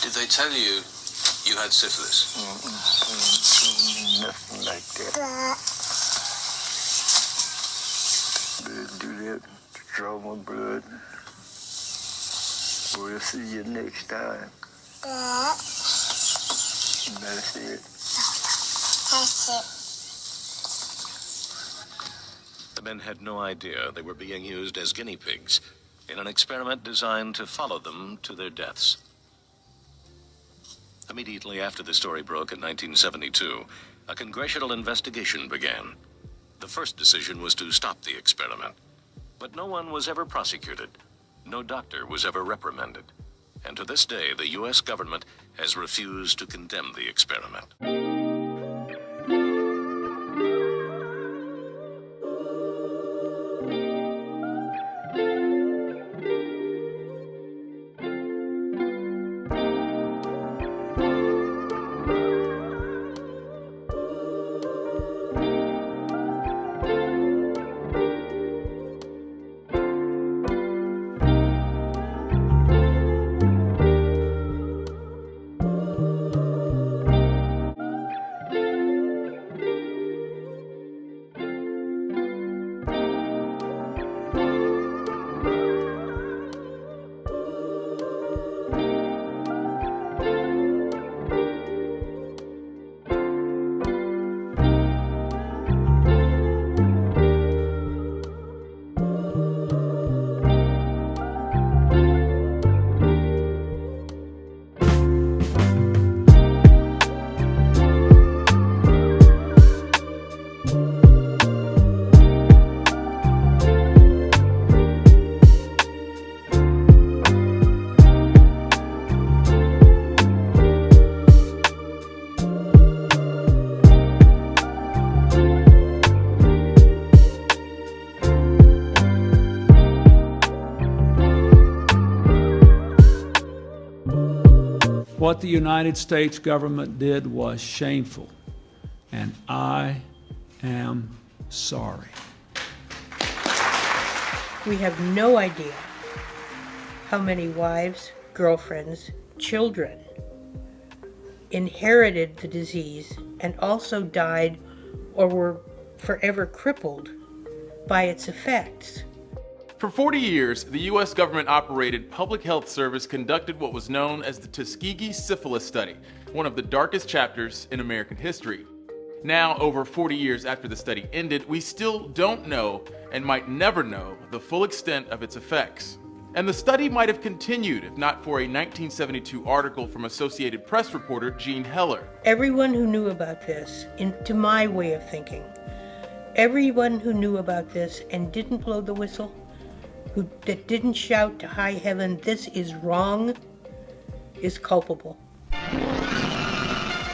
Did they tell you you had syphilis? Nothing like that. They do that to draw my blood. We'll see you next time. That's it. That's it. The men had no idea they were being used as guinea pigs in an experiment designed to follow them to their deaths. Immediately after the story broke in 1972, a congressional investigation began. The first decision was to stop the experiment. But no one was ever prosecuted. No doctor was ever reprimanded. And to this day, the U.S. government has refused to condemn the experiment. What the United States government did was shameful, and I am sorry. We have no idea how many wives, girlfriends, children inherited the disease and also died or were forever crippled by its effects. For 40 years, the U.S. government operated Public Health Service conducted what was known as the Tuskegee Syphilis Study, one of the darkest chapters in American history. Now, over 40 years after the study ended, we still don't know, and might never know, the full extent of its effects. And the study might have continued if not for a 1972 article from Associated Press reporter Jean Heller. Everyone who knew about this, to my way of thinking, everyone who knew about this and didn't blow the whistle, that didn't shout to high heaven, "This is wrong," is culpable.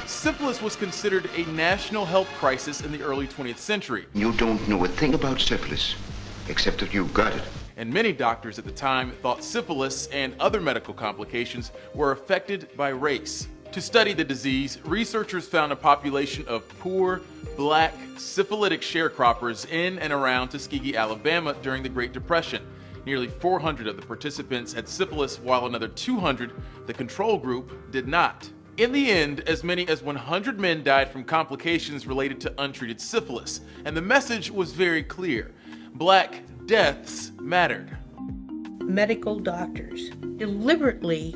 Syphilis was considered a national health crisis in the early 20th century. You don't know a thing about syphilis, except that you've got it. And many doctors at the time thought syphilis and other medical complications were affected by race. To study the disease, researchers found a population of poor, black, syphilitic sharecroppers in and around Tuskegee, Alabama during the Great Depression. Nearly 400 of the participants had syphilis, while another 200, the control group, did not. In the end, as many as 100 men died from complications related to untreated syphilis, and the message was very clear. Black deaths mattered. Medical doctors deliberately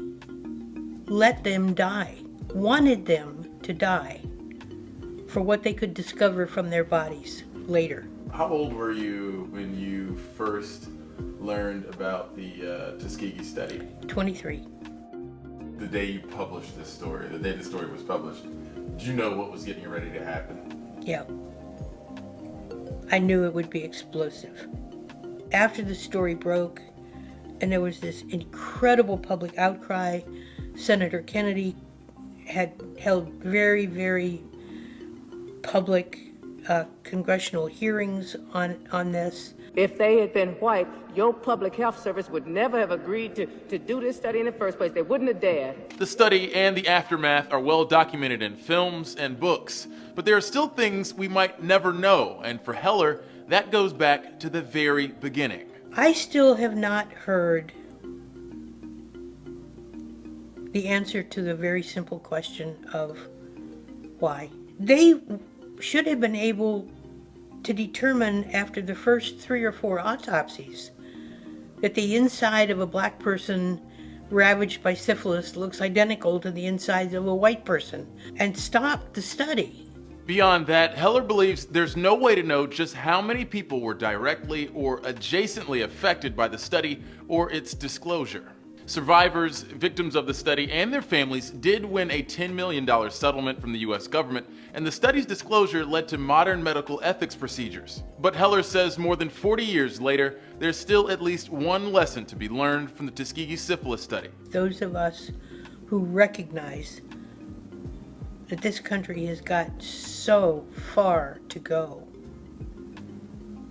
let them die, wanted them to die for what they could discover from their bodies later. How old were you when you first learned about the Tuskegee study? 23. The day you published this story, the day the story was published, did you know what was getting ready to happen? Yeah. I knew it would be explosive. After the story broke, and there was this incredible public outcry, Senator Kennedy had held very, very public congressional hearings on this. If they had been white, your public health service would never have agreed to do this study in the first place. They wouldn't have dared. The study and the aftermath are well documented in films and books, but there are still things we might never know, and for Heller, that goes back to the very beginning. I still have not heard the answer to the very simple question of why. They should have been able to determine after the first 3 or 4 autopsies that the inside of a black person ravaged by syphilis looks identical to the inside of a white person and stop the study. Beyond that, Heller believes there's no way to know just how many people were directly or adjacently affected by the study or its disclosure. Survivors, victims of the study, and their families did win a $10 million settlement from the US government, and the study's disclosure led to modern medical ethics procedures. But Heller says more than 40 years later, there's still at least one lesson to be learned from the Tuskegee syphilis study. Those of us who recognize that this country has got so far to go,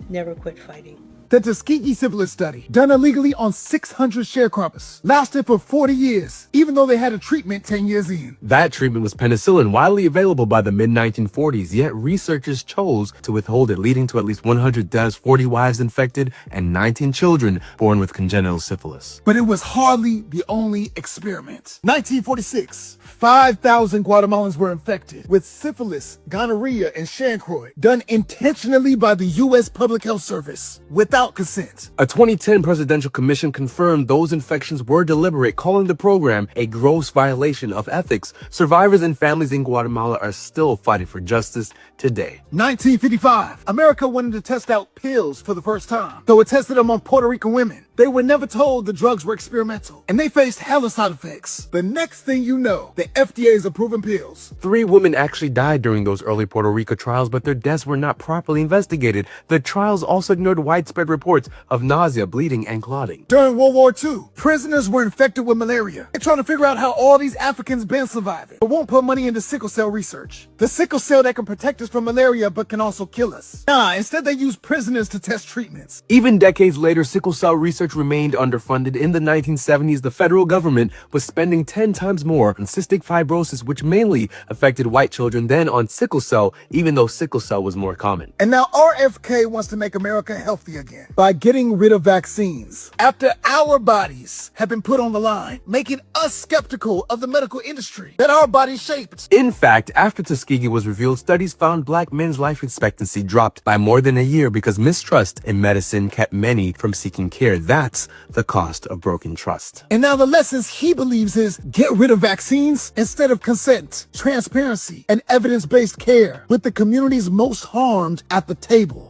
never quit fighting. The Tuskegee syphilis study, done illegally on 600 sharecroppers, lasted for 40 years, even though they had a treatment 10 years in. That treatment was penicillin, widely available by the mid-1940s, yet researchers chose to withhold it, leading to at least 100 deaths, 40 wives infected, and 19 children born with congenital syphilis. But it was hardly the only experiment. 1946, 5,000 Guatemalans were infected with syphilis, gonorrhea, and chancroid, done intentionally by the U.S. Public Health Service, without consent. A 2010 presidential commission confirmed those infections were deliberate, calling the program a gross violation of ethics. Survivors and families in Guatemala are still fighting for justice today. 1955, America wanted to test out pills for the first time, though it tested them on Puerto Rican women. They were never told the drugs were experimental, and they faced hella side effects. The next thing you know, the FDA is approving pills. 3 women actually died during those early Puerto Rico trials, but their deaths were not properly investigated. The trials also ignored widespread reports of nausea, bleeding, and clotting. During World War II, prisoners were infected with malaria. They're trying to figure out how all these Africans been surviving, but won't put money into sickle cell research. The sickle cell that can protect us from malaria, but can also kill us. Instead they use prisoners to test treatments. Even decades later, sickle cell research remained underfunded. In the 1970s, the federal government was spending 10 times more on cystic fibrosis, which mainly affected white children, than on sickle cell, even though sickle cell was more common. And now RFK wants to make America healthy again by getting rid of vaccines. After our bodies have been put on the line, making us skeptical of the medical industry that our bodies shaped. In fact, after Tuskegee was revealed, studies found black men's life expectancy dropped by more than a year because mistrust in medicine kept many from seeking care. That's the cost of broken trust. And now the lessons he believes is get rid of vaccines instead of consent, transparency, and evidence-based care, with the communities most harmed at the table.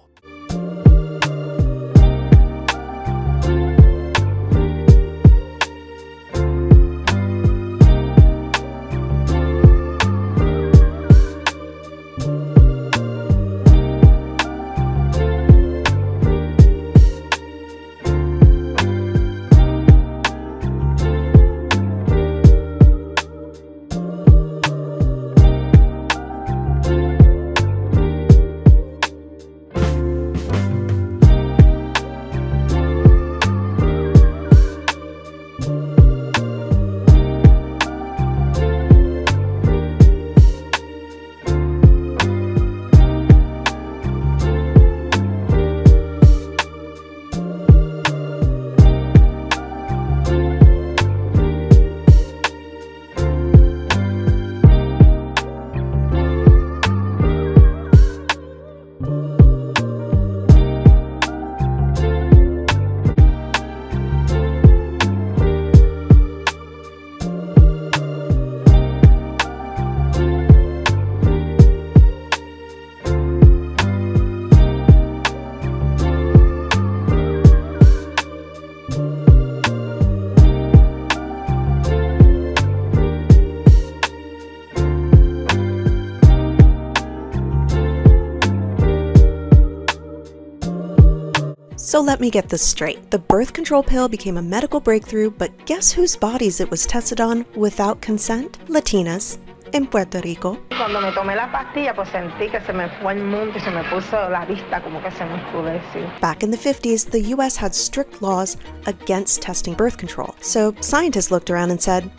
So let me get this straight. The birth control pill became a medical breakthrough, but guess whose bodies it was tested on without consent? Latinas in Puerto Rico. Cuando me tomé la pastilla, pues sentí que se me fue el mundo y se me puso la vista como que se me oscureció. Back in the 50s, the US had strict laws against testing birth control. So scientists looked around and said,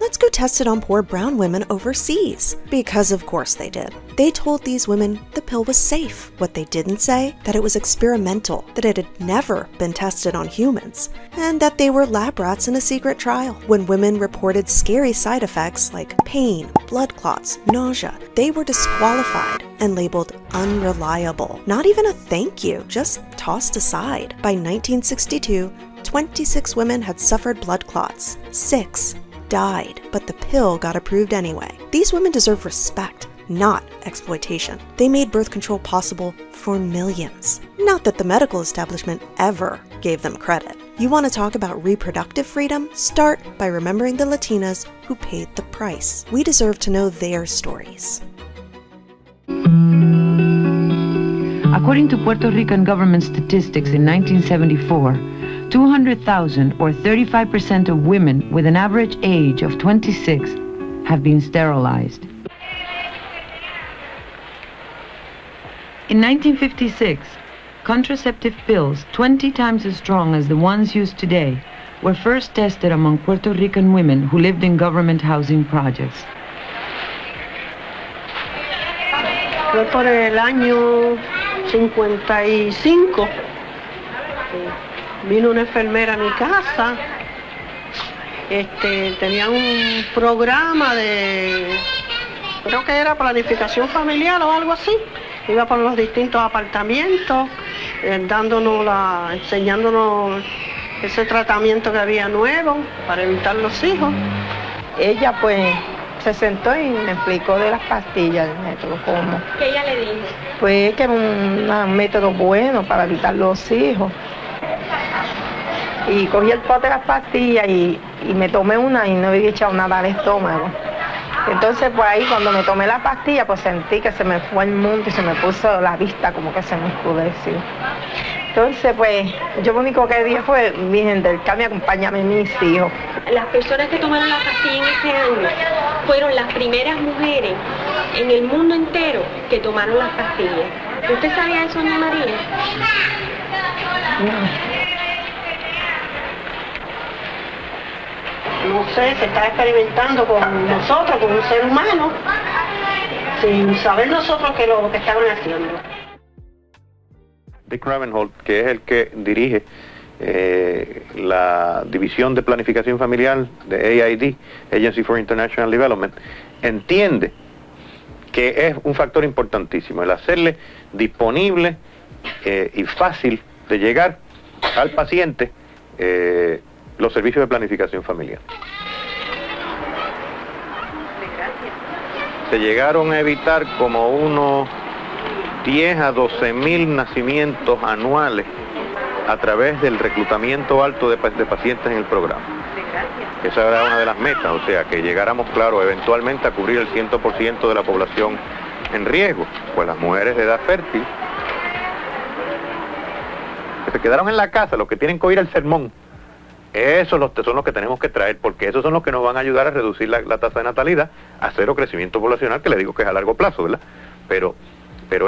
Let's go test it on poor brown women overseas. Because of course they did. They told these women the pill was safe. What they didn't say, that it was experimental, that it had never been tested on humans, and that they were lab rats in a secret trial. When women reported scary side effects like pain, blood clots, nausea, they were disqualified and labeled unreliable. Not even a thank you, just tossed aside. By 1962, 26 women had suffered blood clots. 6 died, but the pill got approved anyway. These women deserve respect, not exploitation. They made birth control possible for millions. Not that the medical establishment ever gave them credit. You want to talk about reproductive freedom? Start by remembering the Latinas who paid the price. We deserve to know their stories. According to Puerto Rican government statistics in 1974, 200,000 or 35% of women with an average age of 26 have been sterilized. In 1956, contraceptive pills 20 times as strong as the ones used today were first tested among Puerto Rican women who lived in government housing projects. Fue por el año 55. Vino una enfermera a mi casa. Tenía un programa de, creo que era planificación familiar o algo así. Iba por los distintos apartamentos, enseñándonos ese tratamiento que había nuevo para evitar los hijos. Ella pues se sentó y me explicó de las pastillas, el método, cómo. ¿Qué ella le dijo? Pues que era un método bueno para evitar los hijos. Y cogí el pote de las pastillas y me tomé una y no había echado nada al estómago. Entonces pues ahí cuando me tomé la pastilla pues sentí que se me fue el mundo y se me puso la vista como que se me oscureció. Entonces pues yo lo único que dije fue, Virgen del Carmen, acompáñame a mis hijos. Las personas que tomaron la pastilla en ese año fueron las primeras mujeres en el mundo entero que tomaron las pastillas. ¿Usted sabía eso, Ana María? No. No sé, se está experimentando con nosotros, con un ser humano, sin saber nosotros qué es lo que estaban haciendo. Dick Ravenholt, que es el que dirige la División de Planificación Familiar de AID, Agency for International Development, entiende que es un factor importantísimo el hacerle disponible y fácil de llegar al paciente los servicios de planificación familiar. Se llegaron a evitar como unos 10 a 12 mil nacimientos anuales a través del reclutamiento alto de pacientes en el programa. Esa era una de las metas, o sea, que llegáramos, claro, eventualmente a cubrir el 100% de la población en riesgo, pues las mujeres de edad fértil, que se quedaron en la casa, los que tienen que oír el sermón. Esos son los que tenemos que traer, porque esos son los que nos van a ayudar a reducir la tasa de natalidad a cero crecimiento poblacional, que le digo que es a largo plazo, ¿verdad? Pero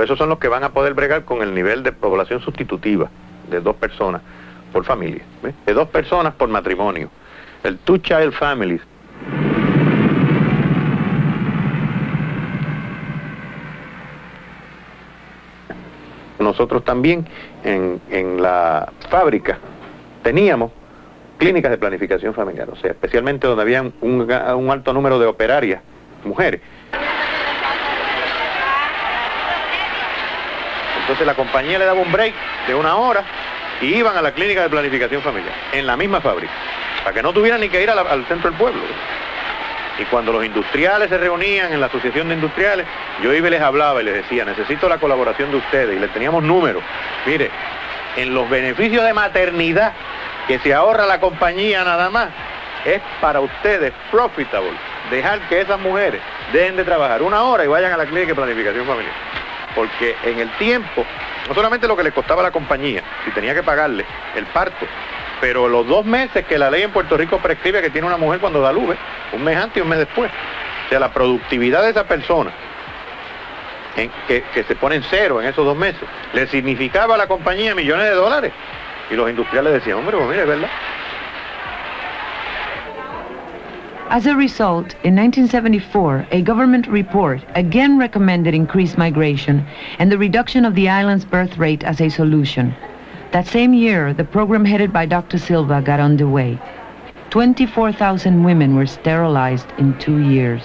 esos son los que van a poder bregar con el nivel de población sustitutiva de 2 personas por familia, ¿ves? De 2 personas por matrimonio, el two child families. Nosotros también en la fábrica teníamos clínicas de planificación familiar, o sea, especialmente donde había un alto número de operarias, mujeres. Entonces la compañía le daba un break de 1 hora y iban a la clínica de planificación familiar, en la misma fábrica, para que no tuvieran ni que ir al centro del pueblo. Y cuando los industriales se reunían en la asociación de industriales, yo iba y les hablaba y les decía, necesito la colaboración de ustedes, y les teníamos números. Mire, en los beneficios de maternidad que se ahorra la compañía nada más, es para ustedes profitable dejar que esas mujeres dejen de trabajar 1 hora y vayan a la clínica de planificación familiar. Porque en el tiempo, no solamente lo que le costaba a la compañía, si tenía que pagarle el parto, pero los 2 meses que la ley en Puerto Rico prescribe que tiene una mujer cuando da luz, un mes antes y un mes después. O sea, la productividad de esa persona, que se pone en cero en esos 2 meses, le significaba a la compañía millones de dólares. Y los industriales decían, hombre, pues mire, es verdad. As a result, in 1974, a government report again recommended increased migration and the reduction of the island's birth rate as a solution. That same year, the program headed by Dr. Silva got underway. 24,000 women were sterilized in 2 years.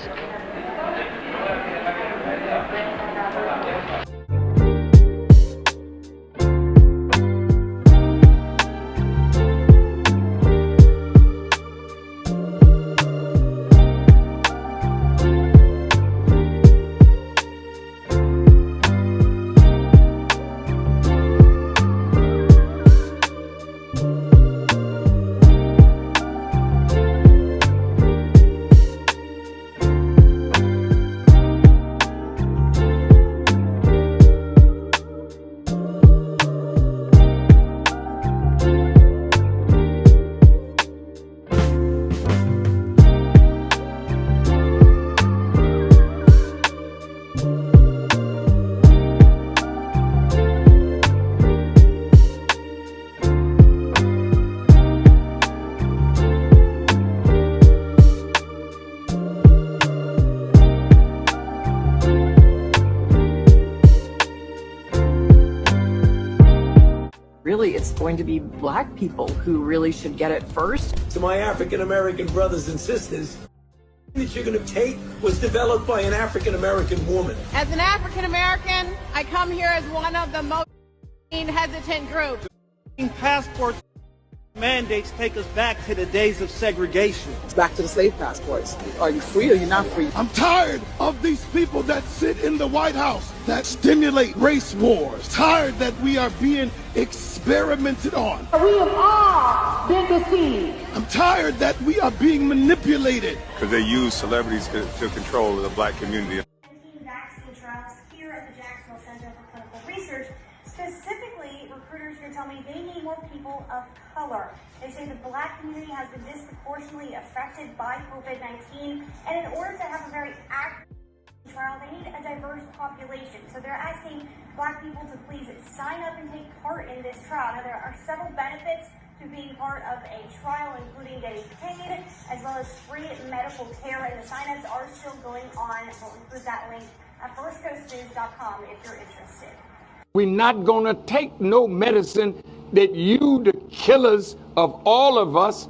Really, it's going to be black people who really should get it first. To my African American brothers and sisters, that you're going to take was developed by an African American woman. As an African American, I come here as one of the most hesitant groups. Passport mandates take us back to the days of segregation. It's back to the slave passports. Are you free or you're not free? I'm tired of these people that sit in the White House that stimulate race wars. Tired that we are being experimented on. We have all been deceived. I'm tired that we are being manipulated. Because they use celebrities to control the black community. Vaccine trials here at the Jacksonville Center for Clinical Research. Specifically, recruiters here tell me they need more people of color. They say the black community has been disproportionately affected by COVID-19, and in order to have a very active trial, they need a diverse population. So they're asking black people to please sign up and take part in this trial. Now, there are several benefits to being part of a trial, including getting paid, as well as free medical care, and the sign-ups are still going on. We'll include that link at firstcoastnews.com if you're interested. We're not going to take no medicine that you, the killers of all of us,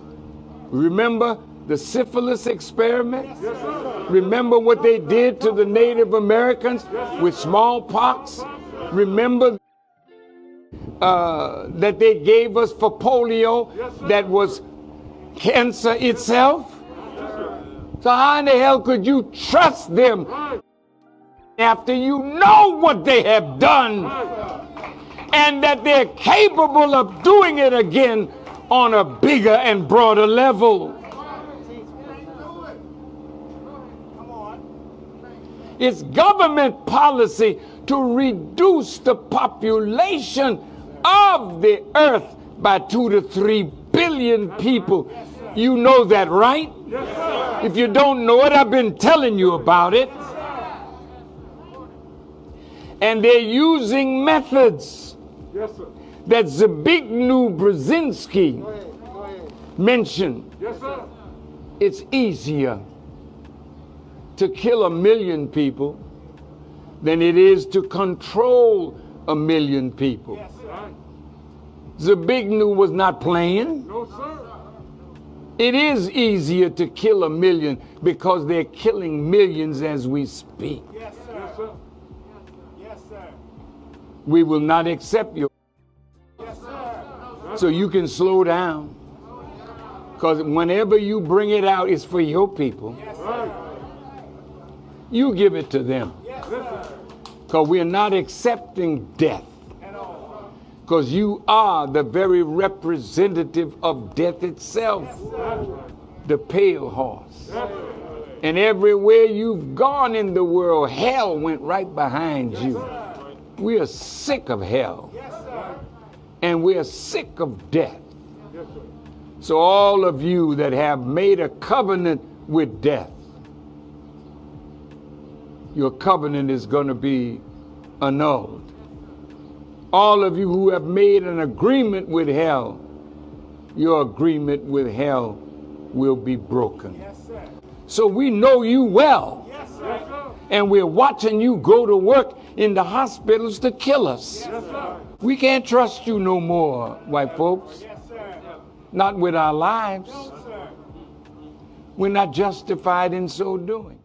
remember the syphilis experiment? Yes, remember what they did to the Native Americans with smallpox? Remember that they gave us for polio that was cancer itself? So how in the hell could you trust them after you know what they have done and that they're capable of doing it again on a bigger and broader level? It's government policy to reduce the population of the earth by 2 to 3 billion people. You know that, right? If you don't know it, I've been telling you about it. And they're using methods that Zbigniew Brzezinski mentioned. It's easier to kill 1 million people than it is to control 1 million people. Zbigniew was not playing. No, sir. It is easier to kill 1 million because they're killing millions as we speak. Yes, sir. Yes, sir. Yes, sir. We will not accept your. Yes, sir. So you can slow down. Because whenever you bring it out, it's for your people. Yes, sir. You give it to them. Yes, sir. Because we're not accepting death. Because you are the very representative of death itself. The pale horse. And everywhere you've gone in the world, hell went right behind you. We are sick of hell. And we are sick of death. So all of you that have made a covenant with death, your covenant is going to be annulled. All of you who have made an agreement with hell, your agreement with hell will be broken. Yes, sir. So we know you well. Yes, sir. And we're watching you go to work in the hospitals to kill us. Yes, sir. We can't trust you no more, white folks. Yes, sir. Not with our lives. No, sir. We're not justified in so doing.